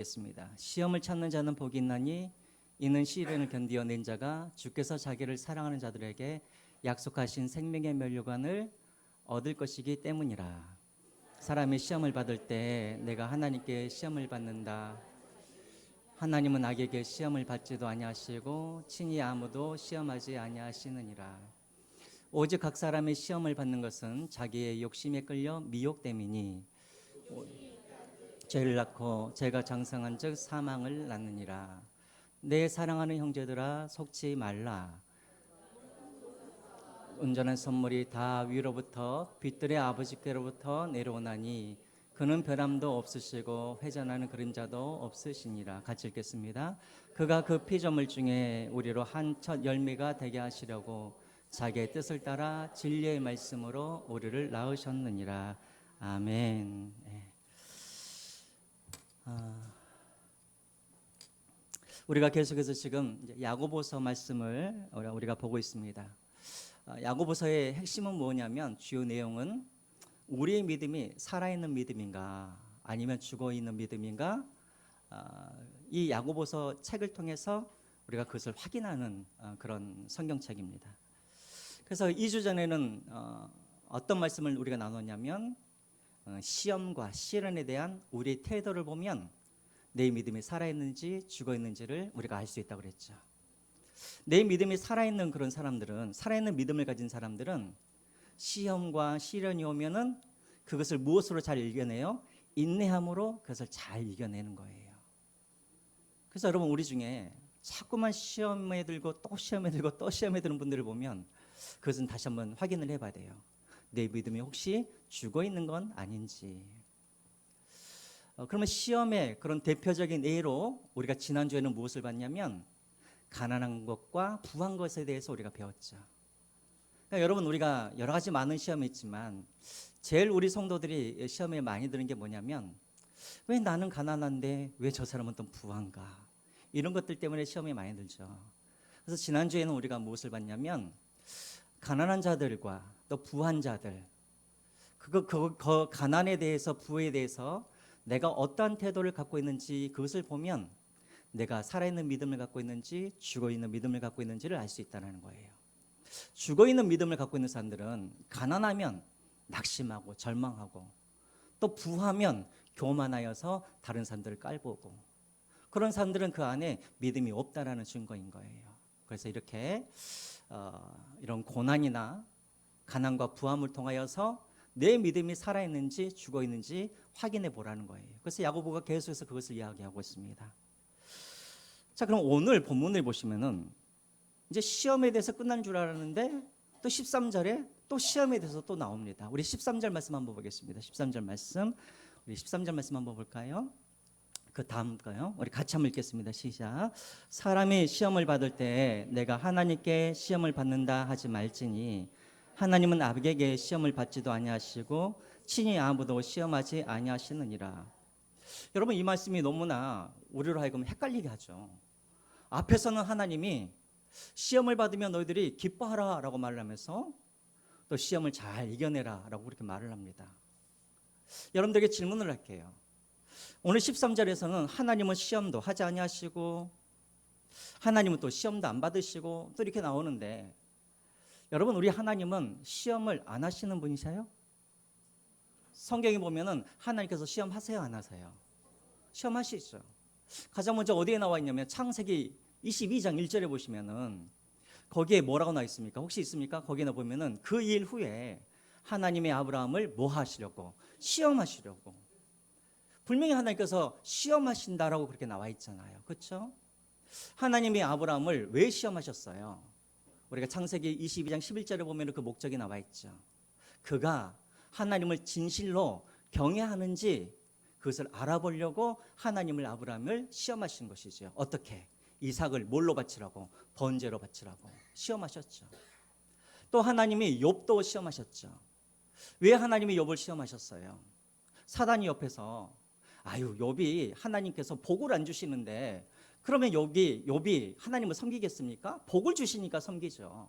겠습니다. 시험을 찾는 자는 복이 있나니 이는 시련을 견디어 낸 자가 주께서 자기를 사랑하는 자들에게 약속하신 생명의 면류관을 얻을 것이기 때문이라. 사람이 시험을 받을 때 내가 하나님께 시험을 받는다. 하나님은 악에게 시험을 받지도 아니하시고 친히 아무도 시험하지 아니하시느니라. 오직 각 사람의 시험을 받는 것은 자기의 욕심에 끌려 미혹됨이니 죄를 낳고 죄가 장성한 즉 사망을 낳느니라. 내 사랑하는 형제들아 속지 말라. 온전한 선물이 다 위로부터 빛들의 아버지께로부터 내려오나니 그는 변함도 없으시고 회전하는 그림자도 없으시니라. 같이 읽겠습니다. 그가 그 피조물 중에 우리로 한 첫 열매가 되게 하시려고 자기의 뜻을 따라 진리의 말씀으로 우리를 낳으셨느니라. 아멘. 우리가 계속해서 지금 야고보서 말씀을 우리가 보고 있습니다. 야고보서의 핵심은 뭐냐면 주요 내용은 우리의 믿음이 살아있는 믿음인가 아니면 죽어있는 믿음인가, 이 야고보서 책을 통해서 우리가 그것을 확인하는 그런 성경책입니다. 그래서 2주 전에는 어떤 말씀을 우리가 나눴냐면 시험과 시련에 대한 우리의 태도를 보면 내 믿음이 살아있는지 죽어있는지를 우리가 알 수 있다고 그랬죠. 내 믿음이 살아있는 그런 사람들은, 살아있는 믿음을 가진 사람들은 시험과 시련이 오면은 그것을 무엇으로 잘 이겨내요? 인내함으로 그것을 잘 이겨내는 거예요. 그래서 여러분, 우리 중에 자꾸만 시험에 들고 또 시험에 들고 또 시험에 드는 분들을 보면 그것은 다시 한번 확인을 해봐야 돼요. 내 믿음이 혹시 죽어있는 건 아닌지. 그러면 시험의 그런 대표적인 예로 우리가 지난주에는 무엇을 봤냐면 가난한 것과 부한 것에 대해서 우리가 배웠죠. 그러니까 여러분, 우리가 여러 가지 많은 시험이 있지만 제일 우리 성도들이 시험에 많이 드는 게 뭐냐면 왜 나는 가난한데 왜 저 사람은 또 부한가, 이런 것들 때문에 시험이 많이 들죠. 그래서 지난주에는 우리가 무엇을 봤냐면 가난한 자들과 또 부한 자들, 그 가난에 대해서 부에 대해서 내가 어떠한 태도를 갖고 있는지, 그것을 보면 내가 살아있는 믿음을 갖고 있는지 죽어있는 믿음을 갖고 있는지를 알 수 있다는 거예요. 죽어있는 믿음을 갖고 있는 사람들은 가난하면 낙심하고 절망하고, 또 부하면 교만하여서 다른 사람들을 깔보고, 그런 사람들은 그 안에 믿음이 없다라는 증거인 거예요. 그래서 이렇게 이런 고난이나 가난과 부함을 통하여서 내 믿음이 살아있는지 죽어있는지 확인해 보라는 거예요. 그래서 야고보가 계속해서 그것을 이야기하고 있습니다. 자, 그럼 오늘 본문을 보시면은 이제 시험에 대해서 끝난 줄 알았는데 또 13절에 또 시험에 대해서 또 나옵니다. 우리 13절 말씀 한번 보겠습니다. 13절 말씀, 우리 13절 말씀 한번 볼까요? 그 다음 거요. 우리 같이 한번 읽겠습니다. 시작. 사람이 시험을 받을 때 내가 하나님께 시험을 받는다 하지 말지니 하나님은 악에게 시험을 받지도 아니하시고 친히 아무도 시험하지 아니하시느니라. 여러분, 이 말씀이 너무나 우리로 하여금 헷갈리게 하죠. 앞에서는 하나님이 시험을 받으면 너희들이 기뻐하라 라고 말을 하면서 또 시험을 잘 이겨내라 라고 그렇게 말을 합니다. 여러분들에게 질문을 할게요. 오늘 13절에서는 하나님은 시험도 하지 아니하시고 하나님은 또 시험도 안 받으시고 또 이렇게 나오는데, 여러분, 우리 하나님은 시험을 안 하시는 분이세요? 성경에 보면은 하나님께서 시험하세요, 안 하세요? 시험하시죠. 가장 먼저 어디에 나와 있냐면 창세기 22장 1절에 보시면은 거기에 뭐라고 나와 있습니까? 혹시 있습니까? 거기에 보면은 그 일 후에 하나님의 아브라함을 뭐 하시려고? 시험하시려고. 분명히 하나님께서 시험하신다라고 그렇게 나와 있잖아요. 그렇죠? 하나님이 아브라함을 왜 시험하셨어요? 우리가 창세기 22장 11절에 보면 그 목적이 나와 있죠. 그가 하나님을 진실로 경외하는지 그것을 알아보려고 하나님을, 아브라함을 시험하신 것이죠. 어떻게? 이삭을 뭘로 바치라고? 번제로 바치라고 시험하셨죠. 또 하나님이 욥도 시험하셨죠. 왜 하나님이 욥을 시험하셨어요? 사단이 옆에서 욥이 하나님께서 복을 안 주시는데 그러면 욥이 하나님을 섬기겠습니까? 복을 주시니까 섬기죠.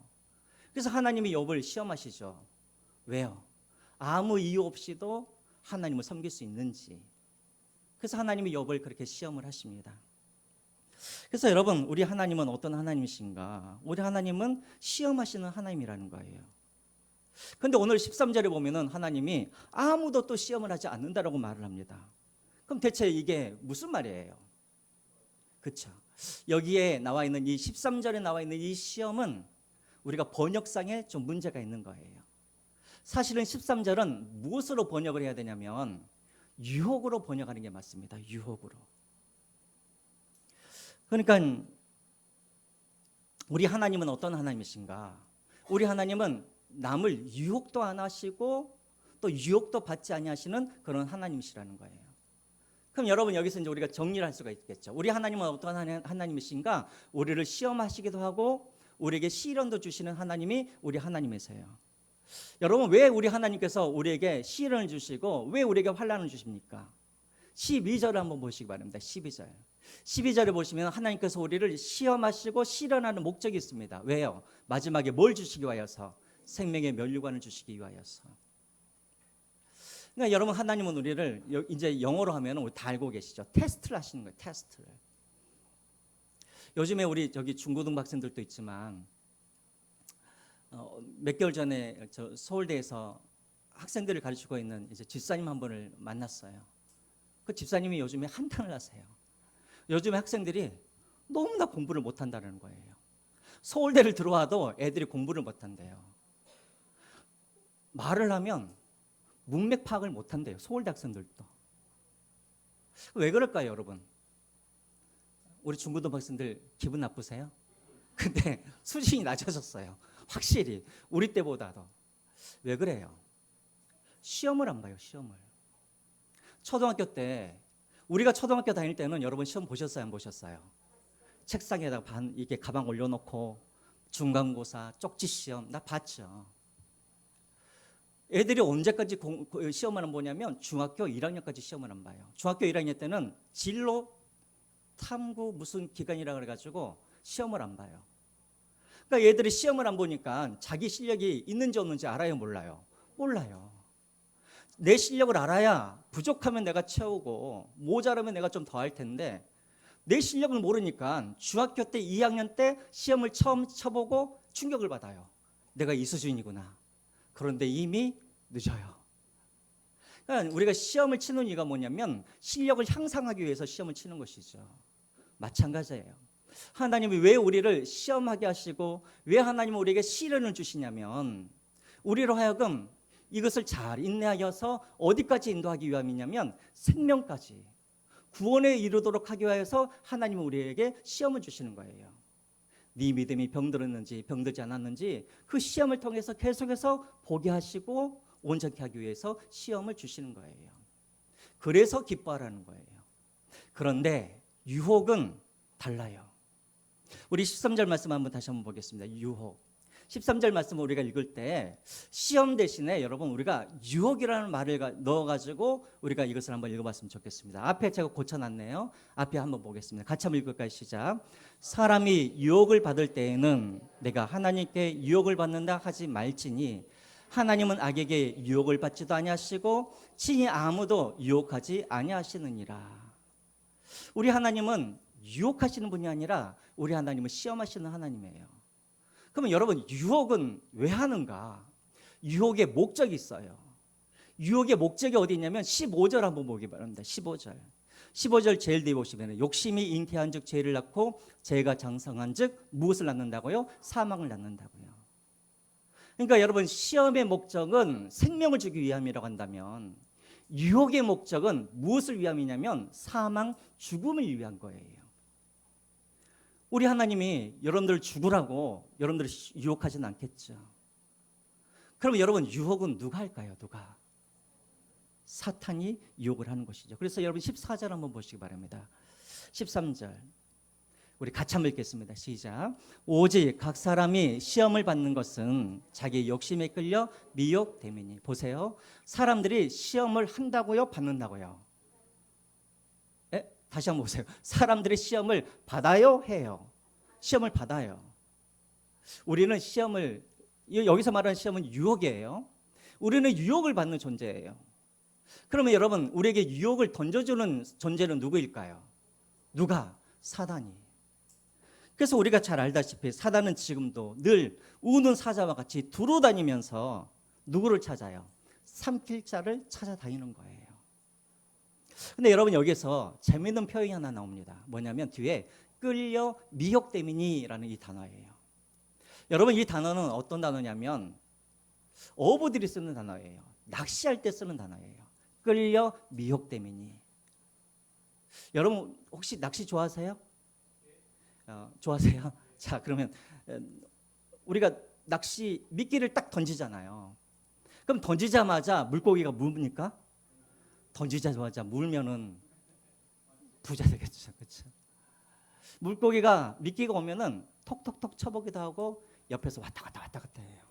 그래서 하나님이 욥을 시험하시죠. 왜요? 아무 이유 없이도 하나님을 섬길 수 있는지. 그래서 하나님이 욥을 그렇게 시험을 하십니다. 그래서 여러분, 우리 하나님은 어떤 하나님이신가? 우리 하나님은 시험하시는 하나님이라는 거예요. 그런데 오늘 13절에 보면은 하나님이 아무도 또 시험을 하지 않는다라고 말을 합니다. 그럼 대체 이게 무슨 말이에요? 그렇죠. 여기에 나와 있는 이 13절에 나와 있는 이 시험은 우리가 번역상에 좀 문제가 있는 거예요. 사실은 13절은 무엇으로 번역을 해야 되냐면 유혹으로 번역하는 게 맞습니다. 유혹으로. 그러니까 우리 하나님은 어떤 하나님이신가? 우리 하나님은 남을 유혹도 안 하시고 또 유혹도 받지 아니하시는 그런 하나님이시라는 거예요. 그럼 여러분, 여기서 이제 우리가 정리를 할 수가 있겠죠. 우리 하나님은 어떤 하나님이신가? 우리를 시험하시기도 하고 우리에게 시련도 주시는 하나님이 우리 하나님이세요. 여러분, 왜 우리 하나님께서 우리에게 시련을 주시고 왜 우리에게 환난을 주십니까? 12절을 한번 보시기 바랍니다. 12절에 보시면 하나님께서 우리를 시험하시고 시련하는 목적이 있습니다. 왜요? 마지막에 뭘 주시기 위하여서? 생명의 면류관을 주시기 위하여서. 그러니까 여러분, 하나님은 우리를 이제 영어로 하면 우리 다 알고 계시죠. 테스트를 하시는 거예요. 테스트를. 요즘에 우리 저기 중고등 학생들도 있지만 몇 개월 전에 저 서울대에서 학생들을 가르치고 있는 이제 집사님 한 분을 만났어요. 그 집사님이 요즘에 한탄을 하세요. 요즘에 학생들이 너무나 공부를 못한다는 거예요. 서울대를 들어와도 애들이 공부를 못한대요. 말을 하면 문맥 파악을 못한대요. 서울대 학생들도. 왜 그럴까요, 여러분? 우리 중고등 학생들 기분 나쁘세요? 근데 수준이 낮아졌어요. 확실히 우리 때보다도. 왜 그래요? 시험을 안 봐요. 시험을. 초등학교 때, 우리가 초등학교 다닐 때는 여러분 시험 보셨어요? 안 보셨어요? 책상에다가 이게 가방 올려놓고 중간고사, 쪽지 시험 나 봤죠. 애들이 언제까지 시험을 안 보냐면 중학교 1학년까지 시험을 안 봐요. 중학교 1학년 때는 진로 탐구 무슨 기간이라 그래가지고 시험을 안 봐요. 그러니까 얘들이 시험을 안 보니까 자기 실력이 있는지 없는지 알아요? 몰라요? 몰라요. 내 실력을 알아야 부족하면 내가 채우고 모자라면 내가 좀 더 할 텐데 내 실력을 모르니까 중학교 때 2학년 때 시험을 처음 쳐보고 충격을 받아요. 내가 이 수준이구나. 그런데 이미 늦어요. 그러니까 우리가 시험을 치는 이유가 뭐냐면 실력을 향상하기 위해서 시험을 치는 것이죠. 마찬가지예요. 하나님이 왜 우리를 시험하게 하시고 왜 하나님은 우리에게 시련을 주시냐면 우리로 하여금 이것을 잘 인내하여서 어디까지 인도하기 위함이냐면 생명까지 구원에 이르도록 하기 위해서 하나님은 우리에게 시험을 주시는 거예요. 네 믿음이 병들었는지 병들지 않았는지 그 시험을 통해서 계속해서 보게 하시고 온전케 하기 위해서 시험을 주시는 거예요. 그래서 기뻐하라는 거예요. 그런데 유혹은 달라요. 우리 13절 말씀 한번 다시 한번 보겠습니다. 유혹. 13절 말씀을 우리가 읽을 때 시험 대신에 여러분 우리가 유혹이라는 말을 넣어가지고 우리가 이것을 한번 읽어봤으면 좋겠습니다. 앞에 제가 고쳐놨네요. 앞에 한번 보겠습니다. 같이 한번 읽을까요? 시작. 사람이 유혹을 받을 때에는 내가 하나님께 유혹을 받는다 하지 말지니 하나님은 악에게 유혹을 받지도 아니하시고 친히 아무도 유혹하지 아니하시느니라. 우리 하나님은 유혹하시는 분이 아니라 우리 하나님은 시험하시는 하나님이에요. 그러면 여러분 유혹은 왜 하는가? 유혹의 목적이 있어요. 유혹의 목적이 어디 있냐면 15절 한번 보기 바랍니다. 15절 제일 뒤에 보시면 욕심이 잉태한 즉 죄를 낳고 죄가 장성한 즉 무엇을 낳는다고요? 사망을 낳는다고요. 그러니까 여러분 시험의 목적은 생명을 주기 위함이라고 한다면 유혹의 목적은 무엇을 위함이냐면 사망, 죽음을 위한 거예요. 우리 하나님이 여러분들 죽으라고 여러분들을 유혹하지는 않겠죠. 그럼 여러분 유혹은 누가 할까요? 누가? 사탄이 유혹을 하는 것이죠. 그래서 여러분 14절 한번 보시기 바랍니다. 13절 우리 같이 한번 읽겠습니다. 시작. 오직 각 사람이 시험을 받는 것은 자기 욕심에 끌려 미혹됨이니. 보세요. 사람들이 시험을 한다고요? 받는다고요? 다시 한번 보세요. 사람들이 시험을 받아요? 해요? 시험을 받아요. 우리는 시험을, 여기서 말하는 시험은 유혹이에요. 우리는 유혹을 받는 존재예요. 그러면 여러분, 우리에게 유혹을 던져주는 존재는 누구일까요? 누가? 사단이. 그래서 우리가 잘 알다시피 사단은 지금도 늘 우는 사자와 같이 두루다니면서 누구를 찾아요? 삼킬 자를 찾아다니는 거예요. 근데 여러분, 여기서 재미있는 표현이 하나 나옵니다. 뭐냐면 뒤에 끌려 미혹됨이니라는 이 단어예요. 여러분, 이 단어는 어떤 단어냐면 어부들이 쓰는 단어예요. 낚시할 때 쓰는 단어예요. 끌려 미혹됨이니. 여러분, 혹시 낚시 좋아하세요? 좋아하세요? 자, 그러면 우리가 낚시 미끼를 딱 던지잖아요. 그럼 던지자마자 물고기가 뭡니까? 던지자마자 물면은 부자 되겠죠. 그렇죠? 물고기가 미끼가 오면은 톡톡톡 쳐보기도 하고 옆에서 왔다 갔다 해요.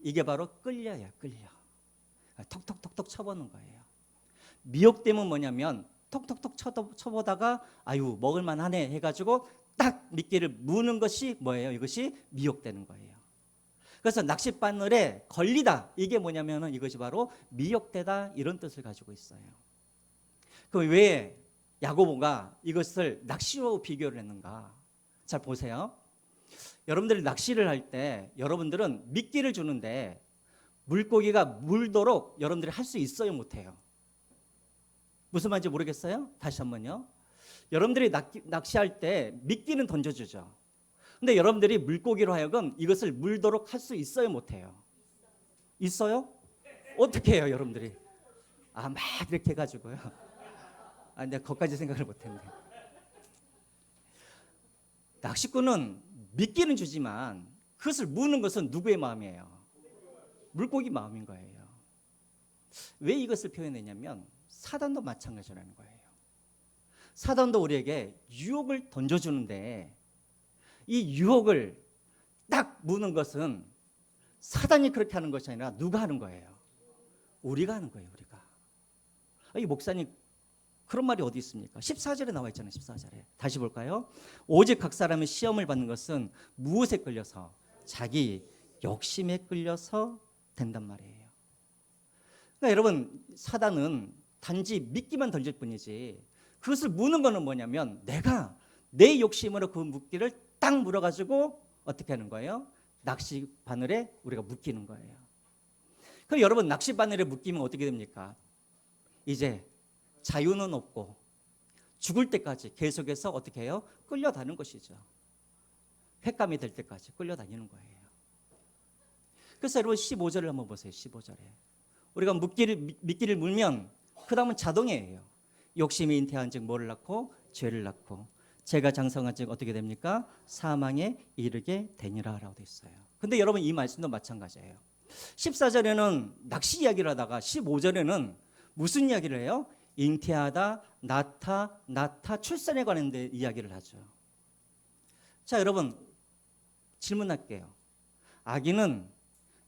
이게 바로 끌려요. 끌려. 톡톡톡톡 쳐보는 거예요. 미혹됨은 뭐냐면 톡톡톡 쳐보다가 아유 먹을만 하네 해가지고 딱 미끼를 무는 것이 뭐예요? 이것이 미혹되는 거예요. 그래서 낚싯바늘에 걸리다, 이게 뭐냐면은 이것이 바로 미혹되다, 이런 뜻을 가지고 있어요. 그럼 왜 야고보가 이것을 낚시로 비교를 했는가? 잘 보세요. 여러분들이 낚시를 할 때 여러분들은 미끼를 주는데 물고기가 물도록 여러분들이 할 수 있어요, 못해요? 무슨 말인지 모르겠어요? 다시 한번요. 여러분들이 낚시할 때 미끼는 던져주죠. 근데 여러분들이 물고기로 하여금 이것을 물도록 할 수 있어요, 못해요? 있어요? 어떻게 해요, 여러분들이? 막 이렇게 해가지고요. 내가 거기까지 생각을 못했네. 낚시꾼은 미끼는 주지만 그것을 무는 것은 누구의 마음이에요? 물고기 마음인 거예요. 왜 이것을 표현했냐면 사단도 마찬가지라는 거예요. 사단도 우리에게 유혹을 던져주는데 이 유혹을 딱 무는 것은 사단이 그렇게 하는 것이 아니라 누가 하는 거예요? 우리가 하는 거예요. 우리가. 이 목사님 그런 말이 어디 있습니까? 14절에 나와 있잖아요. 14절에. 다시 볼까요? 오직 각 사람의 시험을 받는 것은 무엇에 끌려서? 자기 욕심에 끌려서 된단 말이에요. 그러니까 여러분, 사단은 단지 미끼만 던질 뿐이지 그것을 무는 거는 뭐냐면 내가 내 욕심으로 그 물기를 딱 물어가지고 어떻게 하는 거예요? 낚시 바늘에 우리가 묶이는 거예요. 그럼 여러분, 낚시 바늘에 묶이면 어떻게 됩니까? 이제 자유는 없고 죽을 때까지 계속해서 어떻게 해요? 끌려다니는 것이죠. 횟감이 될 때까지 끌려다니는 거예요. 그래서 여러분 15절을 한번 보세요. 15절에 우리가 미끼를 물면 그 다음은 자동이에요. 욕심이 잉태한 즉 뭐를 낳고? 죄를 낳고 죄가 장성한 즉 어떻게 됩니까? 사망에 이르게 되니라 라고 되어 있어요. 근데 여러분, 이 말씀도 마찬가지예요. 14절에는 낚시 이야기를 하다가 15절에는 무슨 이야기를 해요? 잉태하다, 낳다, 출산에 관한 데 이야기를 하죠. 자, 여러분 질문할게요. 아기는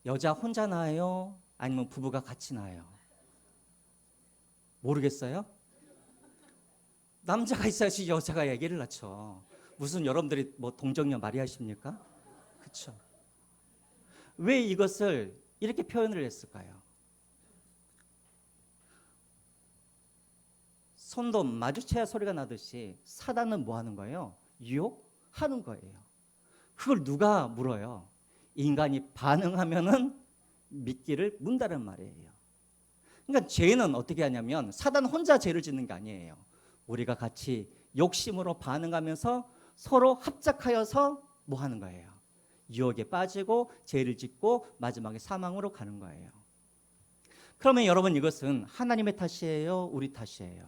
여자 혼자 낳아요? 아니면 부부가 같이 낳아요? 모르겠어요? 남자가 있어야지 여자가 아기를 낳죠. 무슨 여러분들이 뭐 동정녀 마리아십니까? 그렇죠? 왜 이것을 이렇게 표현을 했을까요? 손도 마주쳐야 소리가 나듯이 사단은 뭐 하는 거예요? 유혹하는 거예요. 그걸 누가 물어요? 인간이 반응하면은 미끼를 문다는 말이에요. 그러니까 죄는 어떻게 하냐면 사단 혼자 죄를 짓는 게 아니에요. 우리가 같이 욕심으로 반응하면서 서로 합작하여서 뭐 하는 거예요? 유혹에 빠지고 죄를 짓고 마지막에 사망으로 가는 거예요. 그러면 여러분, 이것은 하나님의 탓이에요? 우리 탓이에요?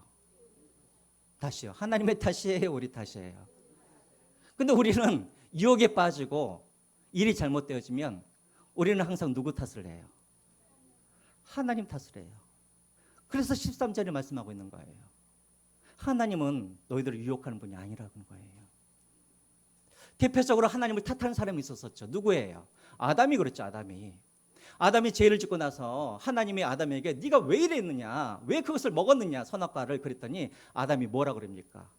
다시요. 하나님의 탓이에요? 우리 탓이에요? 근데 우리는 유혹에 빠지고 일이 잘못되어지면 우리는 항상 누구 탓을 해요? 하나님 탓을 해요. 그래서 13절에 말씀하고 있는 거예요. 하나님은 너희들을 유혹하는 분이 아니라는 거예요. 대표적으로 하나님을 탓하는 사람이 있었었죠. 누구예요? 아담이 그랬죠. 아담이 죄를 짓고 나서 하나님이 아담에게 네가 왜 이랬느냐, 왜 그것을 먹었느냐, 선악과를. 그랬더니 아담이 뭐라 그럽니까?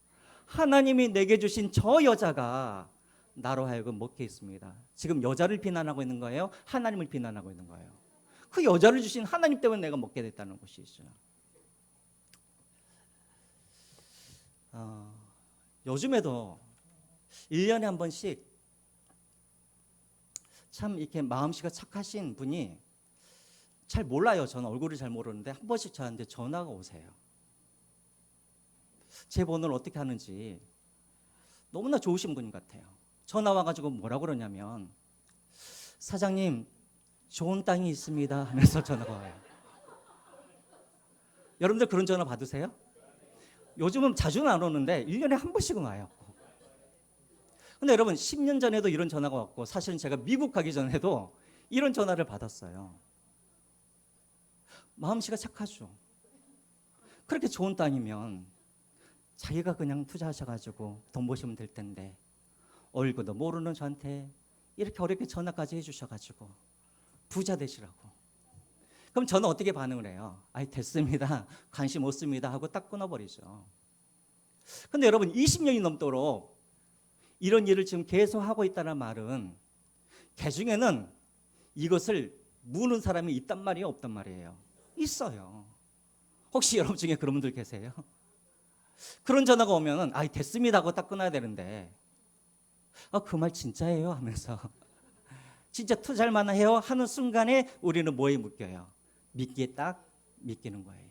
하나님이 내게 주신 저 여자가 나로 하여금 먹게 했습니다. 지금 여자를 비난하고 있는 거예요? 하나님을 비난하고 있는 거예요? 그 여자를 주신 하나님 때문에 내가 먹게 됐다는 것이죠. 요즘에도 1년에 한 번씩 참 이렇게 마음씨가 착하신 분이, 잘 몰라요. 저는 얼굴을 잘 모르는데 한 번씩 저한테 전화가 오세요. 제 번호를 어떻게 하는지 너무나 좋으신 분 같아요. 전화 와가지고 뭐라 그러냐면, 사장님 좋은 땅이 있습니다 하면서 전화가 와요. 여러분들 그런 전화 받으세요? 요즘은 자주는 안 오는데 1년에 한 번씩은 와요. 근데 여러분, 10년 전에도 이런 전화가 왔고, 사실은 제가 미국 가기 전에도 이런 전화를 받았어요. 마음씨가 착하죠. 그렇게 좋은 땅이면 자기가 그냥 투자하셔가지고 돈 버시면 될 텐데, 얼굴도 모르는 저한테 이렇게 어렵게 전화까지 해주셔가지고 부자 되시라고. 그럼 저는 어떻게 반응을 해요? 아이, 됐습니다, 관심 없습니다 하고 딱 끊어버리죠. 근데 여러분, 20년이 넘도록 이런 일을 지금 계속 하고 있다는 말은, 개중에는 이것을 무는 사람이 있단 말이에요, 없단 말이에요? 있어요. 혹시 여러분 중에 그런 분들 계세요? 그런 전화가 오면은 아이, 됐습니다 하고 딱 끊어야 되는데, 그 말 진짜예요 하면서 진짜 투자할 만해요 하는 순간에 우리는 뭐에 묶여요? 믿기에 딱 믿기는 거예요.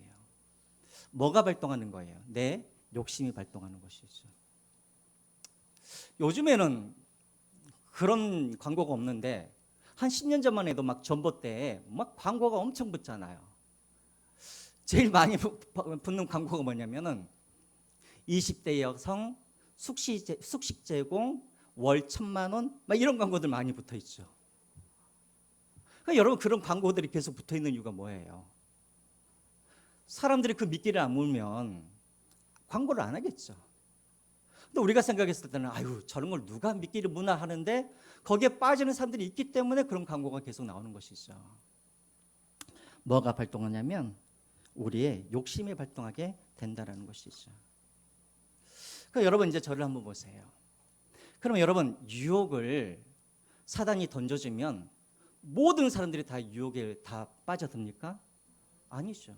뭐가 발동하는 거예요? 내 욕심이 발동하는 것이죠. 요즘에는 그런 광고가 없는데, 한 10년 전만 해도 막 전봇대에 막 광고가 엄청 붙잖아요. 제일 많이 붙는 광고가 뭐냐면은 20대 여성 숙식 제공 월 1,000만 원 막 이런 광고들 많이 붙어 있죠. 그러니까 여러분, 그런 광고들이 계속 붙어 있는 이유가 뭐예요? 사람들이 그 미끼를 안 물면 광고를 안 하겠죠. 근데 우리가 생각했을 때는 아유, 저런 걸 누가 미끼를 무나 하는데, 거기에 빠지는 사람들이 있기 때문에 그런 광고가 계속 나오는 것이죠. 뭐가 발동하냐면 우리의 욕심이 발동하게 된다는 것이죠. 그럼 여러분, 이제 저를 한번 보세요. 그럼 여러분, 유혹을 사단이 던져주면 모든 사람들이 다 유혹에 다 빠져듭니까? 아니죠.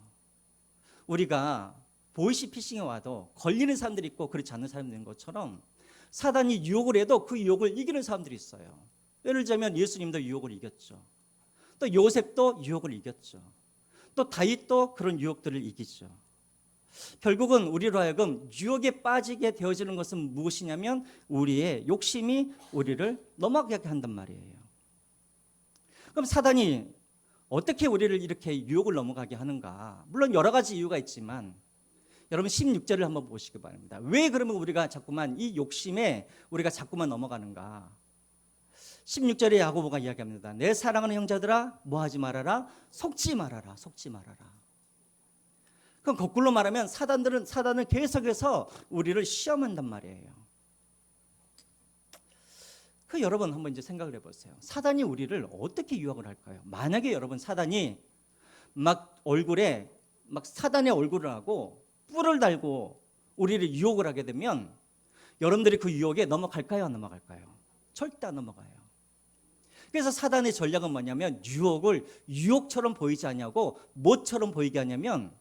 우리가 보이시피싱에 와도 걸리는 사람들이 있고 그렇지 않은 사람들이 있는 것처럼, 사단이 유혹을 해도 그 유혹을 이기는 사람들이 있어요. 예를 들자면 예수님도 유혹을 이겼죠. 또 요셉도 유혹을 이겼죠. 또 다윗도 그런 유혹들을 이기죠. 결국은 우리로 하여금 유혹에 빠지게 되어지는 것은 무엇이냐면, 우리의 욕심이 우리를 넘어가게 한단 말이에요. 그럼 사단이 어떻게 우리를 이렇게 유혹을 넘어가게 하는가? 물론 여러 가지 이유가 있지만, 여러분 16절을 한번 보시기 바랍니다. 왜 그러면 우리가 자꾸만 이 욕심에 우리가 자꾸만 넘어가는가? 16절에 야고보가 이야기합니다. 내 사랑하는 형제들아, 뭐하지 말아라? 속지 말아라. 속지 말아라. 그럼 거꾸로 말하면 사단을 계속해서 우리를 시험한단 말이에요. 그 여러분 한번 이제 생각을 해보세요. 사단이 우리를 어떻게 유혹을 할까요? 만약에 여러분, 사단이 막 얼굴에 막 사단의 얼굴을 하고 뿔을 달고 우리를 유혹을 하게 되면, 여러분들이 그 유혹에 넘어갈까요, 안 넘어갈까요? 절대 안 넘어가요. 그래서 사단의 전략은 뭐냐면, 유혹을 유혹처럼 보이지 않냐고, 뭐처럼 보이게 하냐면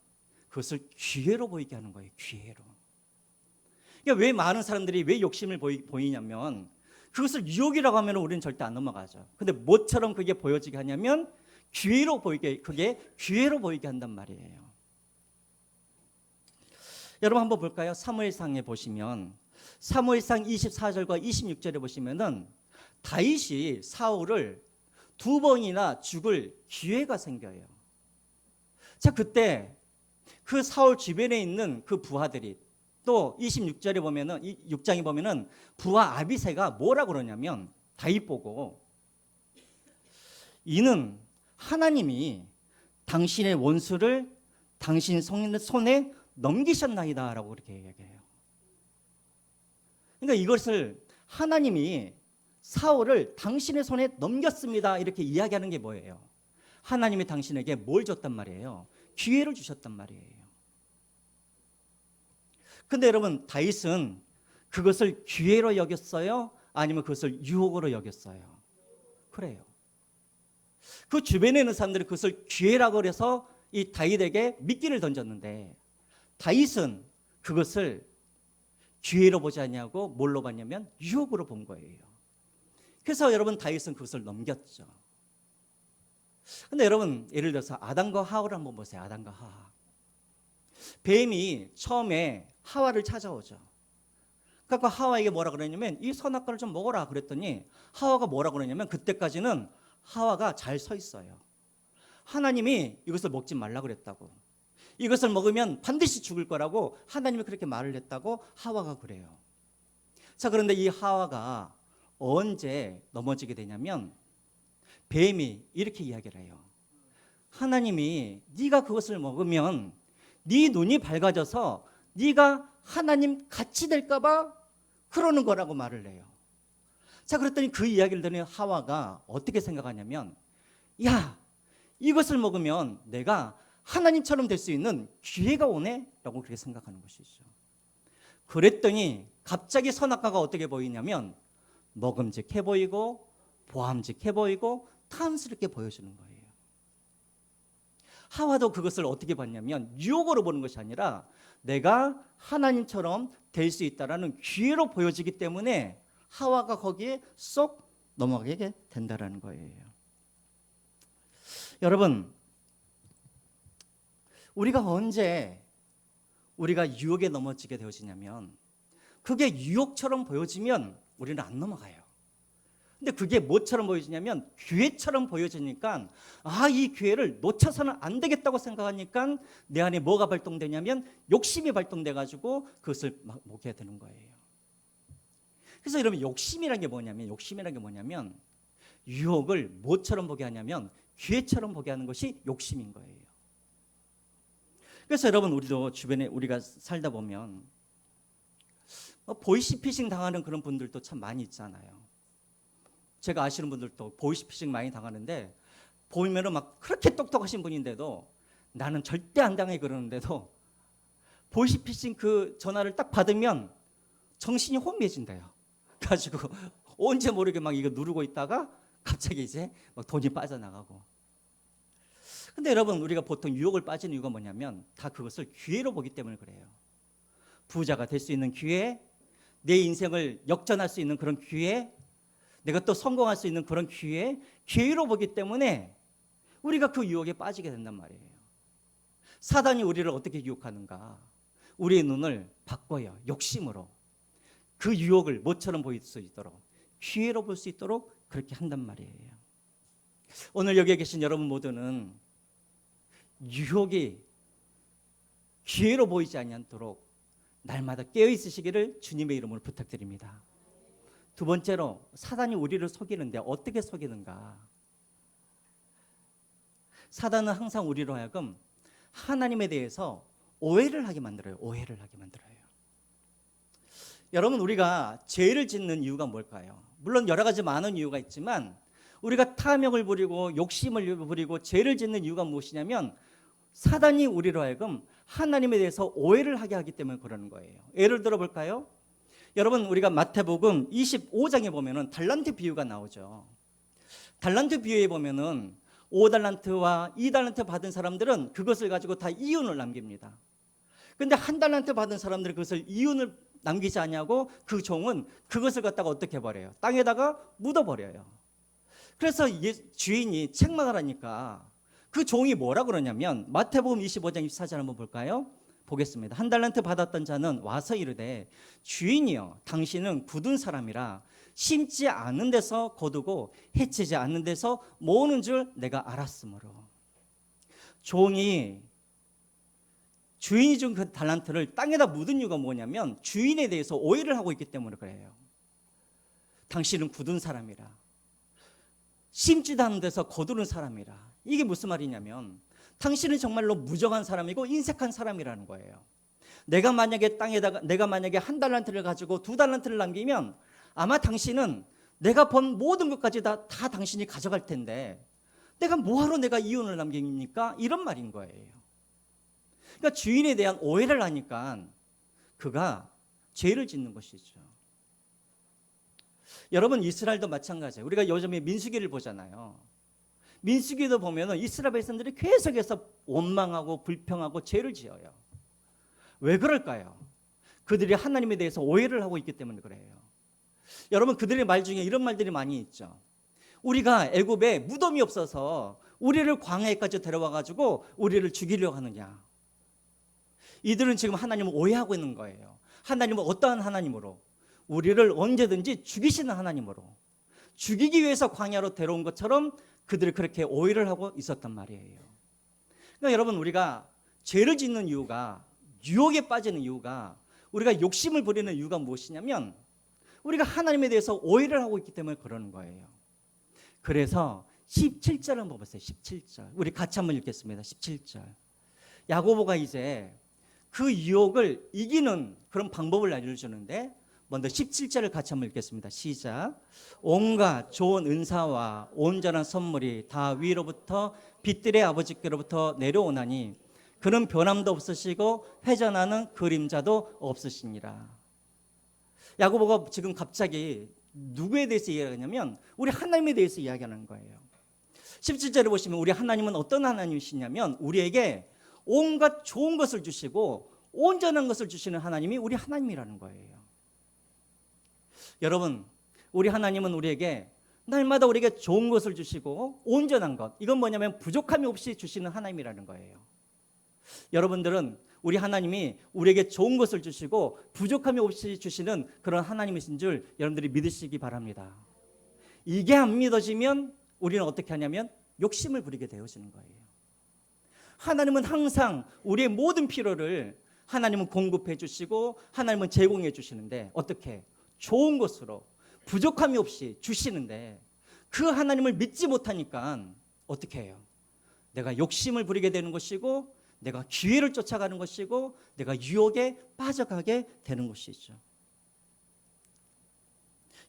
그것을 기회로 보이게 하는 거예요. 기회로. 그러니까 왜 많은 사람들이 왜 욕심을 보이냐면, 그것을 유혹이라고 하면 우리는 절대 안 넘어가죠. 근데 뭐처럼 그게 보여지게 하냐면 기회로 보이게, 그게 기회로 보이게 한단 말이에요. 여러분 한번 볼까요? 사무엘상에 보시면, 사무엘상 24절과 26절에 보시면은 다윗이 사울을 2번이나 죽을 기회가 생겨요. 자, 그때 그 사울 주변에 있는 그 부하들이, 또 26절에 보면은, 6장에 보면은 부하 아비새가 뭐라 그러냐면, 다윗 보고 이는 하나님이 당신의 원수를 당신 손에 넘기셨나이다 라고 그렇게 이야기해요. 그러니까 이것을 하나님이 사울을 당신의 손에 넘겼습니다 이렇게 이야기하는 게 뭐예요? 하나님이 당신에게 뭘 줬단 말이에요? 기회를 주셨단 말이에요. 근데 여러분, 다윗은 그것을 기회로 여겼어요? 아니면 그것을 유혹으로 여겼어요? 그래요. 그 주변에 있는 사람들이 그것을 기회라고 해서 이 다윗에게 미끼를 던졌는데, 다윗은 그것을 기회로 보지 않냐고 뭘로 봤냐면 유혹으로 본 거예요. 그래서 여러분 다윗은 그것을 넘겼죠. 근데 여러분 예를 들어서 아담과 하와를 한번 보세요. 아담과 하와. 뱀이 처음에 하와를 찾아오죠. 그러니까 하와에게 뭐라 그러냐면 이 선악과를 좀 먹어라 그랬더니 하와가 뭐라 그러냐면 그때까지는 하와가 잘 서 있어요. 하나님이 이것을 먹지 말라 그랬다고. 이것을 먹으면 반드시 죽을 거라고 하나님이 그렇게 말을 했다고 하와가 그래요. 자, 그런데 이 하와가 언제 넘어지게 되냐면 뱀이 이렇게 이야기를 해요. 하나님이 네가 그것을 먹으면 네 눈이 밝아져서 네가 하나님 같이 될까 봐 그러는 거라고 말을 해요. 자, 그랬더니 그 이야기를 들은 하와가 어떻게 생각하냐면 야, 이것을 먹으면 내가 하나님처럼 될 수 있는 기회가 오네? 라고 그렇게 생각하는 것이죠. 그랬더니 갑자기 선악과가 어떻게 보이냐면 먹음직해 보이고 보암직해 보이고 탐스럽게 보여지는 거예요. 하와도 그것을 어떻게 봤냐면 유혹으로 보는 것이 아니라 내가 하나님처럼 될 수 있다라는 기회로 보여지기 때문에 하와가 거기에 쏙 넘어가게 된다라는 거예요. 여러분, 우리가 언제 우리가 유혹에 넘어지게 되어지냐면 그게 유혹처럼 보여지면 우리는 안 넘어가요. 근데 그게 뭐처럼 보여지냐면 기회처럼 보여지니까 이 기회를 놓쳐서는 안 되겠다고 생각하니까 내 안에 뭐가 발동되냐면 욕심이 발동돼가지고 그것을 막 보게 되는 거예요. 그래서 여러분 욕심이라는 게 뭐냐면 유혹을 뭐처럼 보게 하냐면 기회처럼 보게 하는 것이 욕심인 거예요. 그래서 여러분 우리도 주변에 우리가 살다 보면 보이스피싱 당하는 그런 분들도 참 많이 있잖아요. 제가 아시는 분들도 보이스피싱 많이 당하는데 보면은 막 그렇게 똑똑하신 분인데도 나는 절대 안 당해 그러는데도 보이스피싱 그 전화를 딱 받으면 정신이 혼미해진대요. 가지고 언제 모르게 막 이거 누르고 있다가 갑자기 이제 막 돈이 빠져나가고. 근데 여러분 우리가 보통 유혹을 빠지는 이유가 뭐냐면 다 그것을 기회로 보기 때문에 그래요. 부자가 될 수 있는 기회, 내 인생을 역전할 수 있는 그런 기회, 내가 또 성공할 수 있는 그런 기회로 보기 때문에 우리가 그 유혹에 빠지게 된단 말이에요. 사단이 우리를 어떻게 유혹하는가? 우리의 눈을 바꿔요. 욕심으로. 그 유혹을 뭐처럼 보일 수 있도록, 기회로 볼 수 있도록 그렇게 한단 말이에요. 오늘 여기에 계신 여러분 모두는 유혹이 기회로 보이지 않도록 날마다 깨어 있으시기를 주님의 이름으로 부탁드립니다. 두 번째로 사단이 우리를 속이는데 어떻게 속이는가? 사단은 항상 우리로 하여금 하나님에 대해서 오해를 하게 만들어요. 여러분 우리가 죄를 짓는 이유가 뭘까요? 물론 여러 가지 많은 이유가 있지만 우리가 탐욕을 부리고 욕심을 부리고 죄를 짓는 이유가 무엇이냐면 사단이 우리로 하여금 하나님에 대해서 오해를 하게 하기 때문에 그러는 거예요. 예를 들어 볼까요? 여러분 우리가 마태복음 25장에 보면은 달란트 비유가 나오죠. 달란트 비유에 보면은 5달란트와 2달란트 받은 사람들은 그것을 가지고 다 이윤을 남깁니다. 근데 1달란트 받은 사람들은 그것을 이윤을 남기지 않냐고 그 종은 그것을 갖다가 어떻게 버려요? 땅에다가 묻어버려요. 그래서 주인이 책망을 하니까 그 종이 뭐라 그러냐면 마태복음 25장 24절 한번 볼까요? 보겠습니다. 1달란트 받았던 자는 와서 이르되 주인이여 당신은 굳은 사람이라 심지 않는 데서 거두고 해치지 않는 데서 모으는 줄 내가 알았으므로. 종이 주인이 준 그 달란트를 땅에다 묻은 이유가 뭐냐면 주인에 대해서 오해를 하고 있기 때문에 그래요. 당신은 굳은 사람이라 심지도 않는 데서 거두는 사람이라. 이게 무슨 말이냐면 당신은 정말로 무정한 사람이고 인색한 사람이라는 거예요. 내가 만약에 1달란트를 가지고 2달란트를 남기면 아마 당신은 내가 번 모든 것까지 다 당신이 가져갈 텐데 내가 뭐하러 내가 이윤을 남깁니까? 이런 말인 거예요. 그러니까 주인에 대한 오해를 하니까 그가 죄를 짓는 것이죠. 여러분 이스라엘도 마찬가지예요. 우리가 요즘에 민수기를 보잖아요. 민수기도 보면은 이스라엘 백성들이 계속해서 원망하고 불평하고 죄를 지어요. 왜 그럴까요? 그들이 하나님에 대해서 오해를 하고 있기 때문에 그래요. 여러분, 그들의 말 중에 이런 말들이 많이 있죠. 우리가 애굽에 무덤이 없어서 우리를 광야에까지 데려와 가지고 우리를 죽이려고 하느냐. 이들은 지금 하나님을 오해하고 있는 거예요. 하나님은 어떠한 하나님으로? 우리를 언제든지 죽이시는 하나님으로, 죽이기 위해서 광야로 데려온 것처럼 그들이 그렇게 오해를 하고 있었단 말이에요. 그러니까 여러분, 우리가 죄를 짓는 이유가, 유혹에 빠지는 이유가, 우리가 욕심을 부리는 이유가 무엇이냐면 우리가 하나님에 대해서 오해를 하고 있기 때문에 그러는 거예요. 그래서 17절 한번 보세요. 17절. 우리 같이 한번 읽겠습니다. 17절. 야고보가 이제 그 유혹을 이기는 그런 방법을 알려주는데, 먼저 17절을 같이 한번 읽겠습니다. 시작. 온갖 좋은 은사와 온전한 선물이 다 위로부터 빛들의 아버지께로부터 내려오나니 그는 변함도 없으시고 회전하는 그림자도 없으시니라. 야고보가 지금 갑자기 누구에 대해서 이야기하냐면 우리 하나님에 대해서 이야기하는 거예요. 17절에 보시면 우리 하나님은 어떤 하나님이시냐면 우리에게 온갖 좋은 것을 주시고 온전한 것을 주시는 하나님이 우리 하나님이라는 거예요. 여러분, 우리 하나님은 우리에게 날마다 우리에게 좋은 것을 주시고 온전한 것, 이건 뭐냐면 부족함이 없이 주시는 하나님이라는 거예요. 여러분들은 우리 하나님이 우리에게 좋은 것을 주시고 부족함이 없이 주시는 그런 하나님이신 줄 여러분들이 믿으시기 바랍니다. 이게 안 믿어지면 우리는 어떻게 하냐면 욕심을 부리게 되어지는 거예요. 하나님은 항상 우리의 모든 필요를 하나님은 공급해 주시고 하나님은 제공해 주시는데 어떻게? 좋은 것으로 부족함이 없이 주시는데 그 하나님을 믿지 못하니까 어떻게 해요? 내가 욕심을 부리게 되는 것이고 내가 기회를 쫓아가는 것이고 내가 유혹에 빠져가게 되는 것이죠.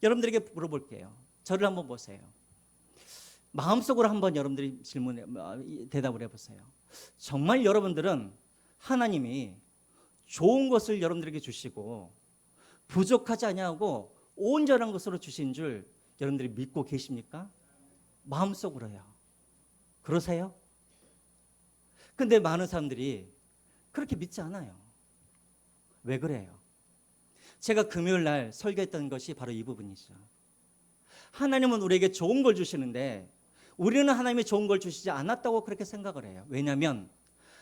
여러분들에게 물어볼게요. 저를 한번 보세요. 마음속으로 한번 여러분들이 대답을 해보세요. 정말 여러분들은 하나님이 좋은 것을 여러분들에게 주시고 부족하지 아니하고 온전한 것으로 주신 줄 여러분들이 믿고 계십니까? 마음속으로요. 그러세요? 근데 많은 사람들이 그렇게 믿지 않아요. 왜 그래요? 제가 금요일 날 설교했던 것이 바로 이 부분이죠. 하나님은 우리에게 좋은 걸 주시는데 우리는 하나님이 좋은 걸 주시지 않았다고 그렇게 생각을 해요. 왜냐하면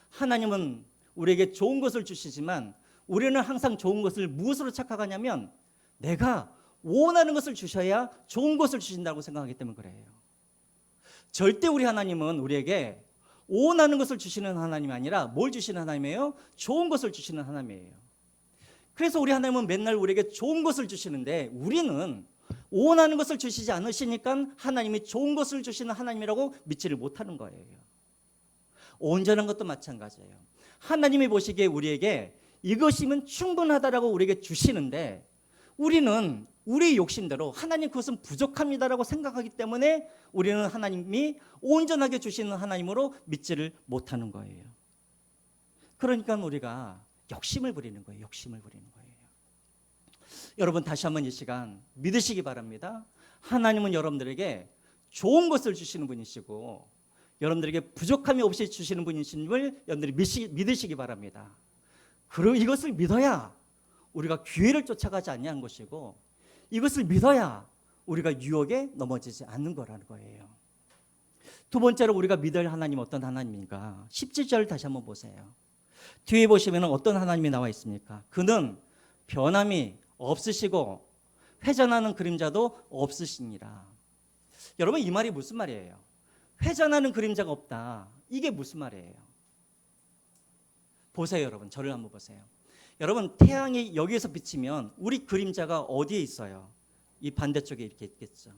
하나님은 우리에게 좋은 것을 주시지만 우리는 항상 좋은 것을 무엇으로 착각하냐면 내가 원하는 것을 주셔야 좋은 것을 주신다고 생각하기 때문에 그래요. 절대 우리 하나님은 우리에게 원하는 것을 주시는 하나님이 아니라 뭘 주시는 하나님이에요? 좋은 것을 주시는 하나님이에요. 그래서 우리 하나님은 맨날 우리에게 좋은 것을 주시는데 우리는 원하는 것을 주시지 않으시니까 하나님이 좋은 것을 주시는 하나님이라고 믿지를 못하는 거예요. 온전한 것도 마찬가지예요. 하나님이 보시기에 우리에게 이것이면 충분하다라고 우리에게 주시는데 우리는 우리의 욕심대로 하나님 그것은 부족합니다라고 생각하기 때문에 우리는 하나님이 온전하게 주시는 하나님으로 믿지를 못하는 거예요. 그러니까 우리가 욕심을 부리는 거예요. 욕심을 부리는 거예요. 여러분 다시 한번 이 시간 믿으시기 바랍니다. 하나님은 여러분들에게 좋은 것을 주시는 분이시고 여러분들에게 부족함이 없이 주시는 분이신 걸 여러분들이 믿으시기 바랍니다. 그리고 이것을 믿어야 우리가 기회를 쫓아가지 아니한 것이고 이것을 믿어야 우리가 유혹에 넘어지지 않는 거라는 거예요. 두 번째로 우리가 믿을 하나님 어떤 하나님인가? 17절 다시 한번 보세요. 뒤에 보시면 어떤 하나님이 나와 있습니까? 그는 변함이 없으시고 회전하는 그림자도 없으시니라. 여러분 이 말이 무슨 말이에요? 회전하는 그림자가 없다. 이게 무슨 말이에요? 보세요 여러분. 저를 한번 보세요. 여러분 태양이 여기에서 비치면 우리 그림자가 어디에 있어요? 이 반대쪽에 이렇게 있겠죠.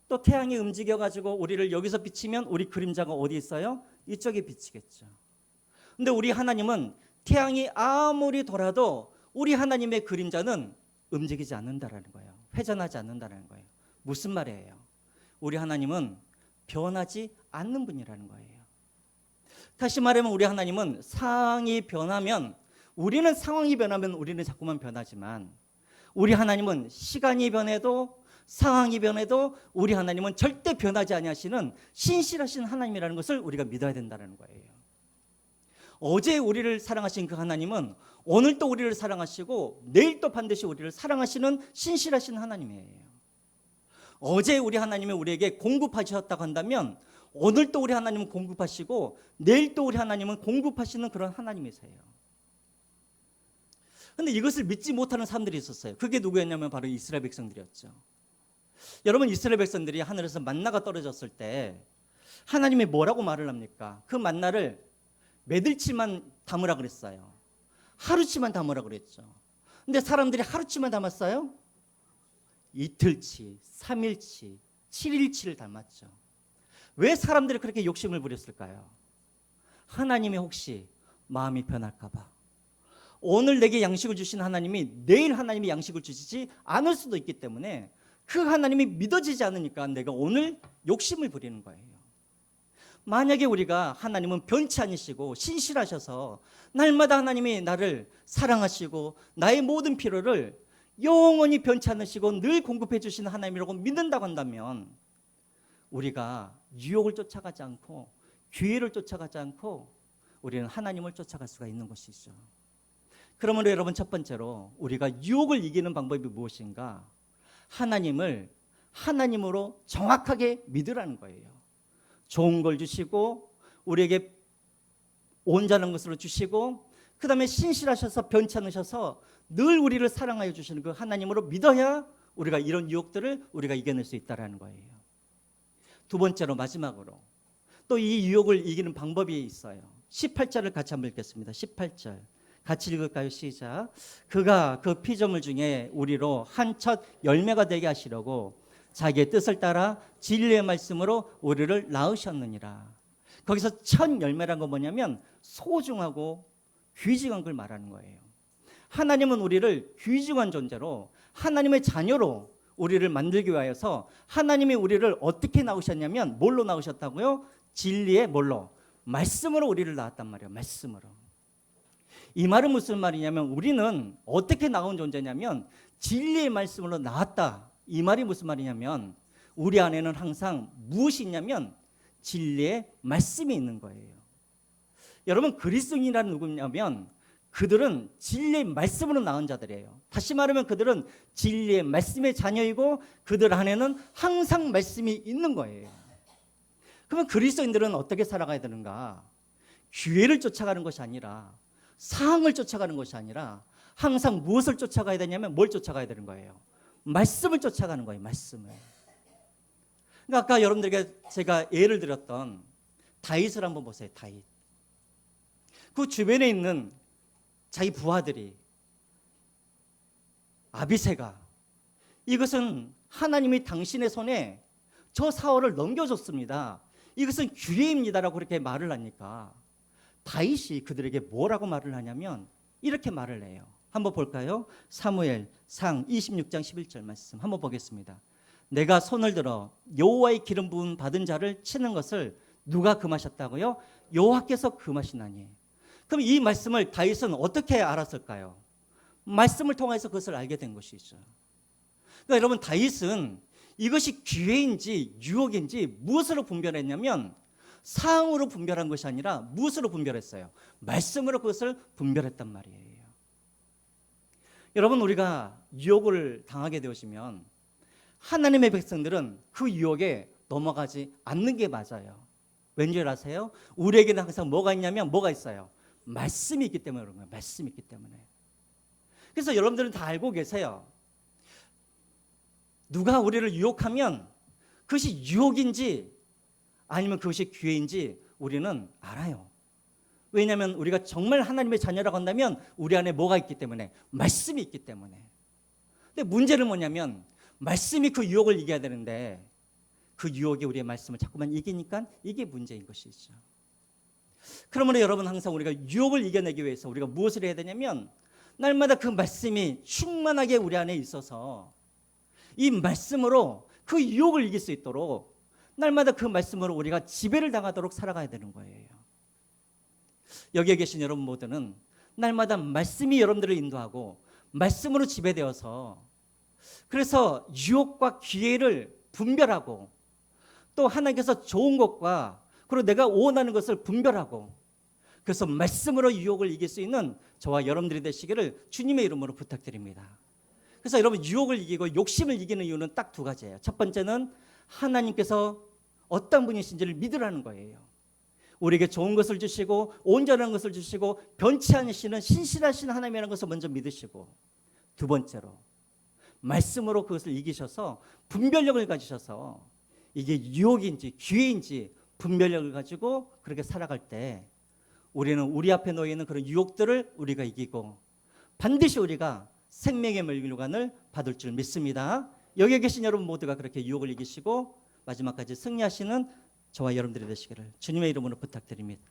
또 태양이 움직여가지고 우리를 여기서 비치면 우리 그림자가 어디 있어요? 이쪽에 비치겠죠. 근데 우리 하나님은 태양이 아무리 돌아도 우리 하나님의 그림자는 움직이지 않는다라는 거예요. 회전하지 않는다라는 거예요. 무슨 말이에요? 우리 하나님은 변하지 않는 분이라는 거예요. 다시 말하면 우리 하나님은 상황이 변하면 우리는 자꾸만 변하지만 우리 하나님은 시간이 변해도 상황이 변해도 우리 하나님은 절대 변하지 아니하시는 신실하신 하나님이라는 것을 우리가 믿어야 된다는 거예요. 어제 우리를 사랑하신 그 하나님은 오늘 또 우리를 사랑하시고 내일 또 반드시 우리를 사랑하시는 신실하신 하나님이에요. 어제 우리 하나님이 우리에게 공급하셨다고 한다면 오늘 또 우리 하나님은 공급하시고 내일 또 우리 하나님은 공급하시는 그런 하나님이세요. 그런데 이것을 믿지 못하는 사람들이 있었어요. 그게 누구였냐면 바로 이스라엘 백성들이었죠. 여러분, 이스라엘 백성들이 하늘에서 만나가 떨어졌을 때 하나님이 뭐라고 말을 합니까? 그 만나를 며칠치만 담으라 그랬어요. 하루치만 담으라 그랬죠. 근데 사람들이 하루치만 담았어요? 이틀치, 3일치, 7일치를 담았죠. 왜 사람들이 그렇게 욕심을 부렸을까요? 하나님이 혹시 마음이 변할까 봐. 오늘 내게 양식을 주신 하나님이 내일 하나님이 양식을 주시지 않을 수도 있기 때문에 그 하나님이 믿어지지 않으니까 내가 오늘 욕심을 부리는 거예요. 만약에 우리가 하나님은 변치 않으시고 신실하셔서 날마다 하나님이 나를 사랑하시고 나의 모든 필요를 영원히 변치 않으시고 늘 공급해 주시는 하나님이라고 믿는다고 한다면 우리가 유혹을 쫓아가지 않고 기회를 쫓아가지 않고 우리는 하나님을 쫓아갈 수가 있는 것이죠. 그러므로 여러분, 첫 번째로 우리가 유혹을 이기는 방법이 무엇인가? 하나님을 하나님으로 정확하게 믿으라는 거예요. 좋은 걸 주시고 우리에게 온전한 것으로 주시고 그 다음에 신실하셔서 변치 않으셔서 늘 우리를 사랑하여 주시는 그 하나님으로 믿어야 우리가 이런 유혹들을 우리가 이겨낼 수 있다는 거예요. 두 번째로, 마지막으로 또 이 유혹을 이기는 방법이 있어요. 18절을 같이 한번 읽겠습니다. 18절 같이 읽을까요? 시작. 그가 그 피조물 중에 우리로 한 첫 열매가 되게 하시려고 자기의 뜻을 따라 진리의 말씀으로 우리를 낳으셨느니라. 거기서 첫 열매란 건 뭐냐면 소중하고 귀중한 걸 말하는 거예요. 하나님은 우리를 귀중한 존재로 하나님의 자녀로 우리를 만들기 위하여서 하나님이 우리를 어떻게 낳으셨냐면 뭘로 낳으셨다고요? 진리의 뭘로? 말씀으로 우리를 낳았단 말이에요. 말씀으로. 이 말은 무슨 말이냐면 우리는 어떻게 나온 존재냐면 진리의 말씀으로 나왔다. 이 말이 무슨 말이냐면 우리 안에는 항상 무엇이 있냐면 진리의 말씀이 있는 거예요. 여러분, 그리스도인이라는 누구냐면 그들은 진리의 말씀으로 나온 자들이에요. 다시 말하면 그들은 진리의 말씀의 자녀이고 그들 안에는 항상 말씀이 있는 거예요. 그러면 그리스도인들은 어떻게 살아가야 되는가? 기회를 쫓아가는 것이 아니라 상황을 쫓아가는 것이 아니라 항상 무엇을 쫓아가야 되냐면 뭘 쫓아가야 되는 거예요? 말씀을 쫓아가는 거예요. 말씀을. 그러니까 아까 여러분들에게 제가 예를 들었던 다윗을 한번 보세요. 다윗. 그 주변에 있는 자기 부하들이 아비새가 이것은 하나님이 당신의 손에 저 사울을 넘겨줬습니다. 이것은 기회입니다라고 그렇게 말을 하니까 다윗이 그들에게 뭐라고 말을 하냐면 이렇게 말을 해요. 한번 볼까요? 사무엘상 26장 11절 말씀 한번 보겠습니다. 내가 손을 들어 여호와의 기름 부음 받은 자를 치는 것을 누가 금하셨다고요? 여호와께서 금하시나니. 그럼 이 말씀을 다윗은 어떻게 알았을까요? 말씀을 통해서 그것을 알게 된 것이죠. 그러니까 여러분, 다윗은 이것이 기회인지 유혹인지 무엇으로 분별했냐면 상황으로 분별한 것이 아니라 무엇으로 분별했어요? 말씀으로 그것을 분별했단 말이에요. 여러분, 우리가 유혹을 당하게 되시면 하나님의 백성들은 그 유혹에 넘어가지 않는 게 맞아요. 왠지 아세요? 우리에게는 항상 뭐가 있냐면 뭐가 있어요? 말씀이 있기 때문에 그런 거예요. 말씀이 있기 때문에. 그래서 여러분들은 다 알고 계세요. 누가 우리를 유혹하면 그것이 유혹인지 아니면 그것이 기회인지 우리는 알아요. 왜냐하면 우리가 정말 하나님의 자녀라고 한다면 우리 안에 뭐가 있기 때문에? 말씀이 있기 때문에. 근데 문제는 뭐냐면 말씀이 그 유혹을 이겨야 되는데 그 유혹이 우리의 말씀을 자꾸만 이기니까 이게 문제인 것이죠. 그러므로 여러분, 항상 우리가 유혹을 이겨내기 위해서 우리가 무엇을 해야 되냐면 날마다 그 말씀이 충만하게 우리 안에 있어서 이 말씀으로 그 유혹을 이길 수 있도록 날마다 그 말씀으로 우리가 지배를 당하도록 살아가야 되는 거예요. 여기에 계신 여러분 모두는 날마다 말씀이 여러분들을 인도하고 말씀으로 지배되어서 그래서 유혹과 기회를 분별하고 또 하나님께서 좋은 것과 그리고 내가 원하는 것을 분별하고 그래서 말씀으로 유혹을 이길 수 있는 저와 여러분들이 되시기를 주님의 이름으로 부탁드립니다. 그래서 여러분, 유혹을 이기고 욕심을 이기는 이유는 딱 두 가지예요. 첫 번째는 하나님께서 어떤 분이신지를 믿으라는 거예요. 우리에게 좋은 것을 주시고 온전한 것을 주시고 변치 않으시는 신실하신 하나님이라는 것을 먼저 믿으시고, 두 번째로 말씀으로 그것을 이기셔서 분별력을 가지셔서 이게 유혹인지 기회인지 분별력을 가지고 그렇게 살아갈 때 우리는 우리 앞에 놓여 있는 그런 유혹들을 우리가 이기고 반드시 우리가 생명의 멸류관을 받을 줄 믿습니다. 여기 계신 여러분 모두가 그렇게 유혹을 이기시고 마지막까지 승리하시는 저와 여러분들이 되시기를 주님의 이름으로 부탁드립니다.